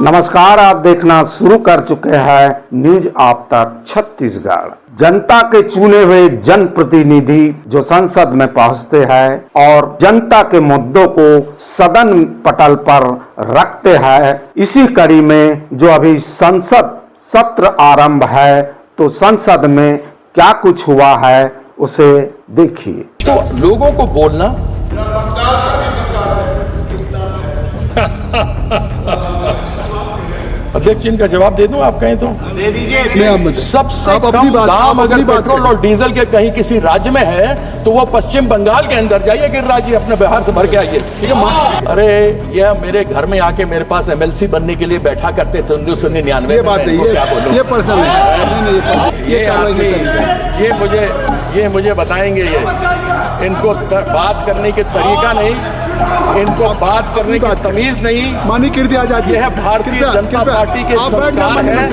नमस्कार, आप देखना शुरू कर चुके हैं न्यूज आप तक छत्तीसगढ़। जनता के चुने हुए जनप्रतिनिधि जो संसद में पहुंचते हैं और जनता के मुद्दों को सदन पटल पर रखते हैं, इसी कड़ी में जो अभी संसद सत्र आरंभ है तो संसद में क्या कुछ हुआ है उसे देखिए। तो लोगों को बोलना अध्यक्ष इनका जवाब दे दूं, आप कहें तो दे दीजिए। सबसे कम दाम अगर पेट्रोल और डीजल के कहीं किसी राज्य में है तो वो पश्चिम बंगाल के अंदर जाइए, गिरिराज जी अपने बिहार से भर के आइए। ठीक है। अरे यह मेरे घर में आके मेरे पास एमएलसी बनने के लिए बैठा करते थे 1999 ये बात नहीं, ये पर्सनल है। ये मुझे बताएंगे। ये इनको बात करने के तरीका नहीं, इनको बात करने की तमीज नहीं। मानी कीर्ति आजाद, यह भारतीय जनता पार्टी के संस्कार है।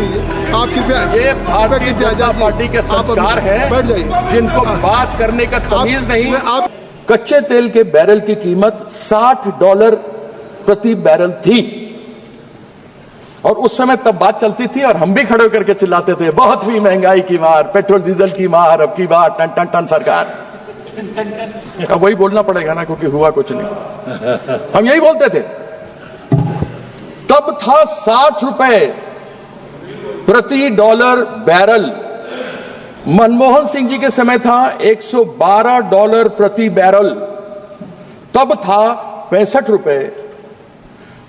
आप कृपया, ये भारतीय जनता पार्टी के संस्कार है जिनको बात करने का तमीज नहीं। आप कच्चे तेल के बैरल की कीमत $60 प्रति बैरल थी और उस समय तब बात चलती थी और हम भी खड़े होकर के चिल्लाते थे, बहुत ही महंगाई की मार, पेट्रोल डीजल की मार, अब की बार टन टन टन सरकार। अब वही बोलना पड़ेगा ना, क्योंकि हुआ कुछ नहीं। हम यही बोलते थे। तब था $60 प्रति डॉलर बैरल। मनमोहन सिंह जी के समय था $112 प्रति बैरल। तब था ₹65।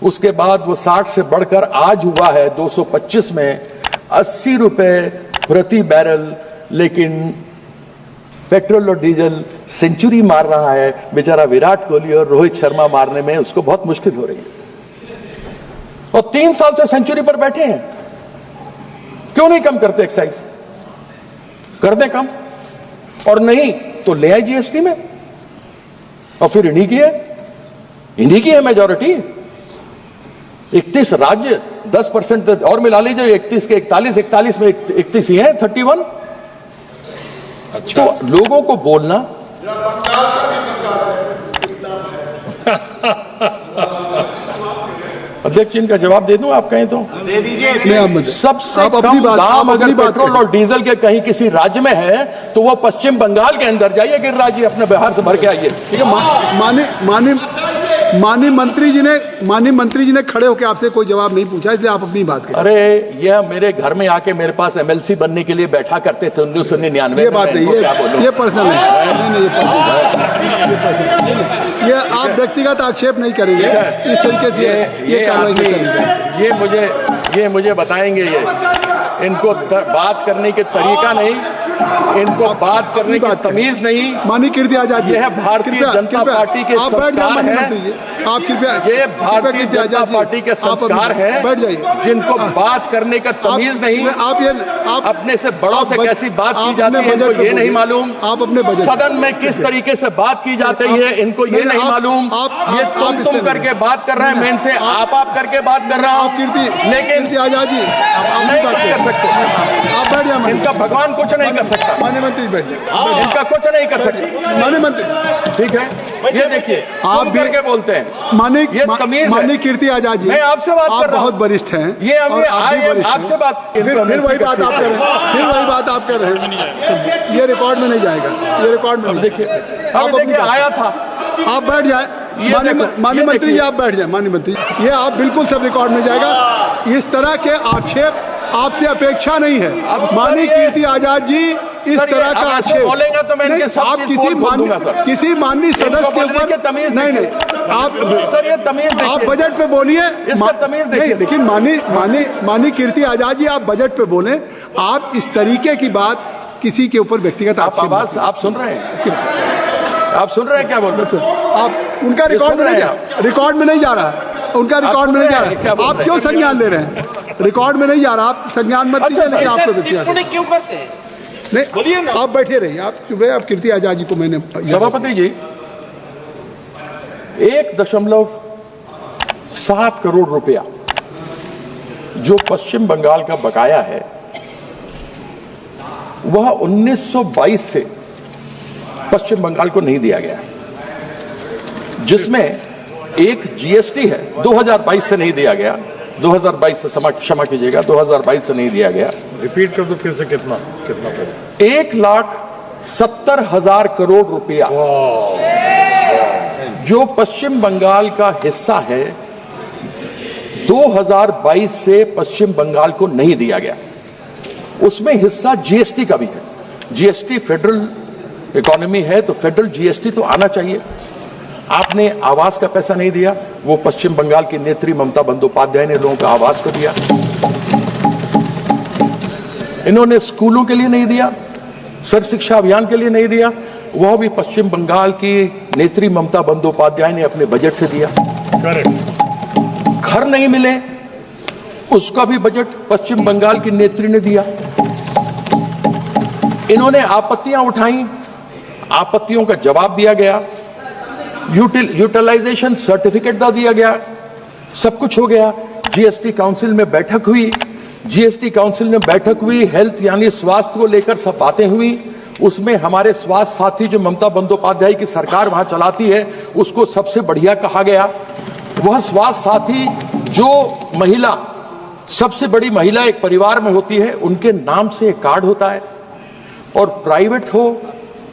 उसके बाद वो 60 से बढ़कर आज हुआ है 225 में ₹80 प्रति बैरल। लेकिन पेट्रोल और डीजल सेंचुरी मार रहा है। बेचारा विराट कोहली और रोहित शर्मा मारने में उसको बहुत मुश्किल हो रही है और 3 साल से सेंचुरी पर बैठे हैं। क्यों नहीं कम करते एक्साइज? कर दे कम, और नहीं तो ले आए जीएसटी में। और फिर इन्हीं की है मेजॉरिटी। 31 राज्य 10% और मिला लीजिए, 31 के 41 में 31 ही है, 31। अच्छा। तो लोगों को बोलना अध्यक्ष इनका जवाब दे दूं, आप कहें तो दे दीजिए। सबसे कम दाम अगर पेट्रोल और डीजल के कहीं किसी राज्य में है तो वो पश्चिम बंगाल के अंदर जाइए, गिरिराज जी अपने बिहार से भर के आइए। ठीक है। माननीय मंत्री जी ने खड़े होकर आपसे कोई जवाब नहीं पूछा, इसलिए आप अपनी बात करें। अरे यह मेरे घर में आके मेरे पास एमएलसी बनने के लिए बैठा करते थे 1999 में। ये बात नहीं, ये पर्सनल है। ये आप व्यक्तिगत आक्षेप नहीं करेंगे इस तरीके से। ये कार्रवाई नहीं करेंगे। ये मुझे बताएंगे। ये इनको बात करने के तरीका नहीं, इनको बात करने की तमीज नहीं। मानी कीर्ति आजाद, यह भारतीय जनता पार्टी के संस्कार है। आप कृपया, ये भारतीय जनता पार्टी के संस्कार है बैठ जाइए। जिनको बात करने का तमीज नहीं। आप अपने से बड़ों से कैसी बात की जाती है इनको ये नहीं मालूम। आप अपने बजट सदन में किस तरीके से बात की जाती है इनको ये नहीं मालूम। ये तुम करके बात कर रहे हैं, मैं इनसे आप करके बात कर रहा हूँ। लेकिन आजाद जी नहीं कर सकते। आप बैठ जाए। इनका भगवान कुछ नहीं कर सकता। माननीय मंत्री बैठ जाए। इनका कुछ नहीं कर सकते। माननीय मंत्री ठीक है। ये देखिए, आप करके बोलते हैं। माननीय कीर्ति आजाद जी, मैं आपसे बात कर रहा हूँ। बहुत वरिष्ठ हैं। ये आपसे बात, फिर वही बात आप कर रहे हैं। फिर वही बात आप कर रहे हैं। ये रिकॉर्ड में नहीं जाएगा। ये रिकॉर्ड में देखिए, अब देखिए आया था। आप बैठ जाए। माननीय मंत्री जी आप बैठ जाए। माननीय मंत्री, ये आप बिल्कुल सब रिकॉर्ड में जाएगा। इस तरह के आक्षेप आपसे अपेक्षा नहीं है। माननीय कीर्ति आजाद जी, इस तरह का आक्षेप बोलेंगे तो मैं इनके आप किसी माननीय सदस्य के ऊपर नहीं। आप सर ये तमीज आप बजट पे बोलिए। इसका तमीज नहीं, लेकिन माननीय कीर्ति आजाद जी आप बजट पे बोलें। आप इस तरीके की बात किसी के ऊपर व्यक्तिगत आक्षेप आप सुन रहे हैं? आप सुन रहे हैं क्या बोल रहे हैं? आप उनका रिकॉर्ड में नहीं जा रहा है। उनका रिकॉर्ड में नहीं जा रहा है। आप क्यों संज्ञान ले रहे हैं? रिकॉर्ड में नहीं जा रहा। आप संज्ञान मत लीजिए। लेकिन आपको क्यों करते हैं? नहीं, आप बैठे रहिए। आप चुप रहे। आप कीर्ति आजाद जी को मैंने सभापति जी 1.7 करोड़ रुपया जो पश्चिम बंगाल का बकाया है वह 1922 से पश्चिम बंगाल को नहीं दिया गया, जिसमें एक जीएसटी है 2022 से नहीं दिया गया 2022 से क्षमा कीजिएगा, 2022 से नहीं दिया गया। रिपीट कर दो फिर से, कितना पैसा? 1,70,000 करोड़ रुपया जो पश्चिम बंगाल का हिस्सा है 2022 से पश्चिम बंगाल को नहीं दिया गया। उसमें हिस्सा जीएसटी का भी है। जीएसटी फेडरल इकोनॉमी है तो फेडरल जीएसटी तो आना चाहिए। आपने आवास का पैसा नहीं दिया, वो पश्चिम बंगाल की नेत्री ममता बंदोपाध्याय ने लोगों को आवास को दिया। इन्होंने स्कूलों के लिए नहीं दिया, सर्व शिक्षा अभियान के लिए नहीं दिया, वह भी पश्चिम बंगाल की नेत्री ममता बंदोपाध्याय ने अपने बजट से दिया। करेक्ट। घर नहीं मिले, उसका भी बजट पश्चिम बंगाल की नेत्री ने दिया। इन्होंने आपत्तियां उठाई, आपत्तियों का जवाब दिया गया, यूटिलाइजेशन सर्टिफिकेट दिया गया, सब कुछ हो गया। जीएसटी काउंसिल में बैठक हुई, जीएसटी काउंसिल में बैठक हुई, हेल्थ यानी स्वास्थ्य को लेकर सब बातें हुई। उसमें हमारे स्वास्थ्य साथी जो ममता बंदोपाध्याय की सरकार वहां चलाती है उसको सबसे बढ़िया कहा गया। वह स्वास्थ्य साथी जो महिला, सबसे बड़ी महिला एक परिवार में होती है, उनके नाम से एक कार्ड होता है, और प्राइवेट हो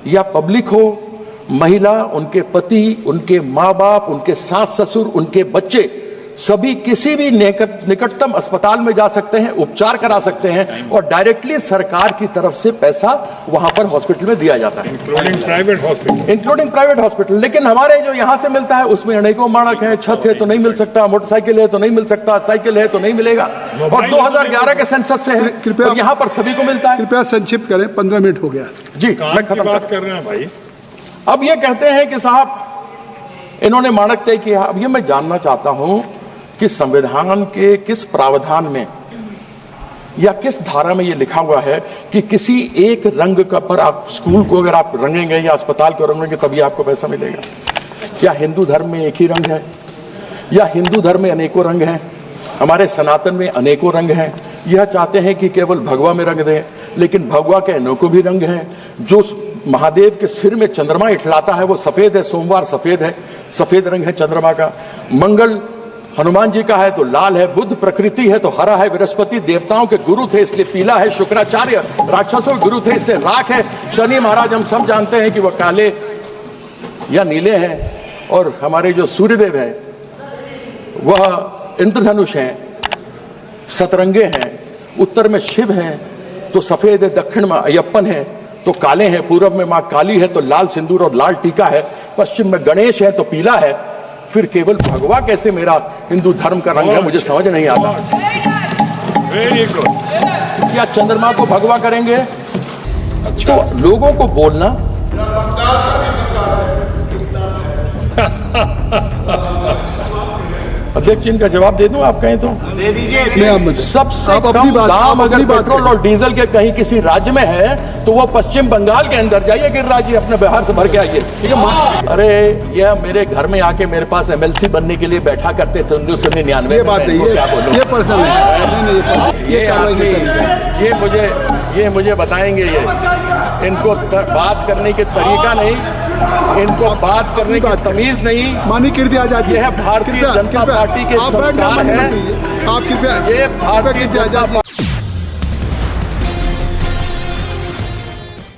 या पब्लिक हो, महिला, उनके पति, उनके माँ बाप, उनके सास ससुर, उनके बच्चे सभी किसी भी निकटतम अस्पताल में जा सकते हैं, उपचार करा सकते हैं, और डायरेक्टली सरकार की तरफ से पैसा वहां पर हॉस्पिटल में दिया जाता है, इंक्लूडिंग प्राइवेट हॉस्पिटल। लेकिन हमारे जो यहां से मिलता है उसमें अनेकों मानक हैं। छत है तो नहीं मिल सकता, मोटरसाइकिल है तो नहीं मिल सकता, साइकिल है तो नहीं मिलेगा, और 2011 के सेंसस से है, कृपया यहां पर सभी को मिलता है। कृपया संक्षिप्त करें, 15 मिनट हो गया जी। मैं खत्म बात कर रहे हैं भाई। अब ये कहते हैं कि साहब इन्होंने मानक तय किया। अब ये मैं जानना चाहता हूं कि संविधान के किस प्रावधान में या किस धारा में ये लिखा हुआ है कि किसी एक रंग का पर आप स्कूल को अगर आप रंगेंगे या अस्पताल को रंगेंगे तभी आपको पैसा मिलेगा? क्या हिंदू धर्म में एक ही रंग है, या हिंदू धर्म में अनेकों रंग हैं? हमारे सनातन में अनेकों रंग हैं। यह चाहते हैं कि केवल भगवा में रंग दें, लेकिन भगवा के अनेकों भी रंग हैं। जो महादेव के सिर में चंद्रमा इठलाता है वो सफेद है, सोमवार सफेद है, सफेद रंग है चंद्रमा का। मंगल हनुमान जी का है तो लाल है, बुद्ध प्रकृति है तो हरा है, बृहस्पति देवताओं के गुरु थे इसलिए पीला है, शुक्राचार्य राक्षसों के गुरु थे इसलिए राख है, शनि महाराज हम सब जानते हैं कि वह काले या नीले हैं, और हमारे जो सूर्यदेव हैं वह इंद्रधनुष हैं, सतरंगे हैं, उत्तर में शिव हैं तो सफेद है, दक्षिण में अयप्पन है तो काले हैं, पूर्व में मां काली है तो लाल सिंदूर और लाल टीका है, पश्चिम में गणेश है तो पीला है। फिर केवल भगवा कैसे मेरा हिंदू धर्म का रंग है, मुझे समझ नहीं आता। Very good. क्या चंद्रमा को भगवा करेंगे? तो लोगों को बोलना अध्यक्ष जी, इनका जवाब दे दूं? आप कहें तो दे दीजिए। सबसे आप कम अपनी बात- दाम आप अगर अपनी बात पेट्रोल और डीजल के कहीं किसी राज्य में है तो वो पश्चिम बंगाल के अंदर जाइए, गिरिराज जी अपने बिहार से भर के आइए। अरे यह मेरे घर में आके मेरे पास एमएलसी बनने के लिए बैठा करते थे 1999 ये बात है, ये पर्सनल ये मुझे बताएंगे। इनको बात करने के तरीका नहीं, इनको बात करने की तमीज नहीं। माननीय कीर्ति आजाद जी, यह भारतीय जनता पार्टी के आप बैठ जाएं, संस्कार है। आप कृपया ये भारतीय जनता